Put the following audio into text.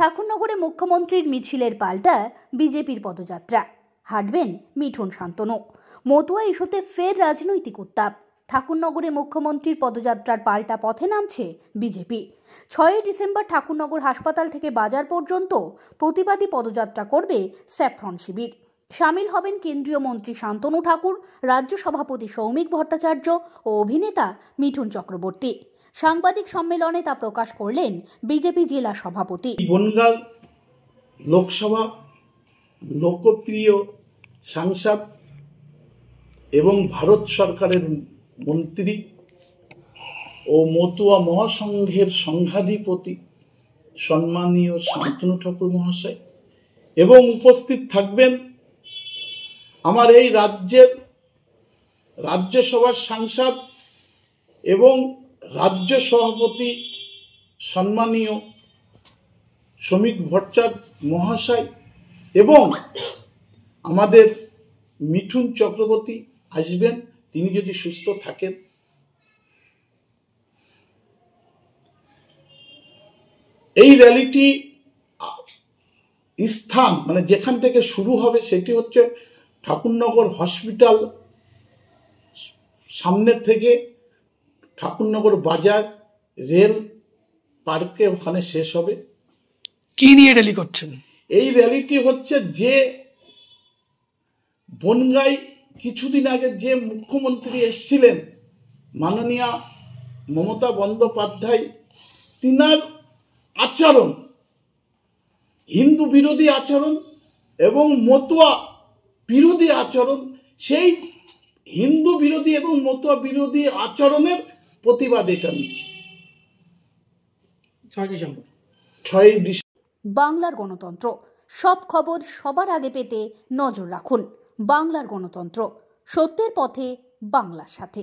ঠাকুরনগরে মুখ্যমন্ত্রীর মিছিলের পাল্টা বিজেপির পদযাত্রা। হাঁটবেন মিঠুন শান্তনু। মতুয়া ইস্যুতে ফের রাজনৈতিক উত্তাপ। ঠাকুরনগরে মুখ্যমন্ত্রীর পদযাত্রার পাল্টা পথে নামছে বিজেপি। 6 ডিসেম্বর ঠাকুরনগর হাসপাতাল থেকে বাজার পর্যন্ত প্রতিবাদী পদযাত্রা করবে স্যাফরন শিবির। সামিল হবেন কেন্দ্রীয় মন্ত্রী শান্তনু ঠাকুর, রাজ্য সভাপতি সৌমিক ভট্টাচার্য ও অভিনেতা মিঠুন চক্রবর্তী। সাংবাদিক সম্মেলনে তা প্রকাশ করলেন বিজেপি জেলা সভাপতি। বনগাঁ লোকসভা লোকপ্রিয় সাংসদ এবং ভারত সরকারের মন্ত্রী ও মতুয়া মহাসংঘের সংঘাধিপতি সম্মানীয় শান্তনু ঠাকুর মহাশয় এবং উপস্থিত থাকবেন আমার এই রাজ্যের রাজ্যসভার সাংসদ এবং রাজ্য সভাপতি সম্মানীয় সৌমিক ভট্টাচার্য মহাশয় এবং আমাদের মিঠুন চক্রবর্তী আসবেন, তিনি যদি সুস্থ থাকেন। এই র্যালিটি স্থান মানে যেখান থেকে শুরু হবে সেটি হচ্ছে ঠাকুরনগর হসপিটাল সামনে থেকে ঠাকুরনগর বাজার রেল পার্কে ওখানে শেষ হবে। কি নিয়ে র্যালি করছেন? এই র্যালিটি হচ্ছে যে বনগাঁয় কিছুদিন আগে যে মুখ্যমন্ত্রী এসেছিলেন মাননীয়া মমতা বন্দ্যোপাধ্যায়, তিনার আচরণ হিন্দু বিরোধী আচরণ এবং মতুয়া বিরোধী আচরণ, সেই হিন্দু বিরোধী এবং মতুয়া বিরোধী আচরণের প্রতিবাদ এটা নিচ্ছে 6 ডিসেম্বর। বাংলার গণতন্ত্র, সব খবর সবার আগে পেতে নজর রাখুন। বাংলার গণতন্ত্র, সত্যের পথে বাংলার সাথে।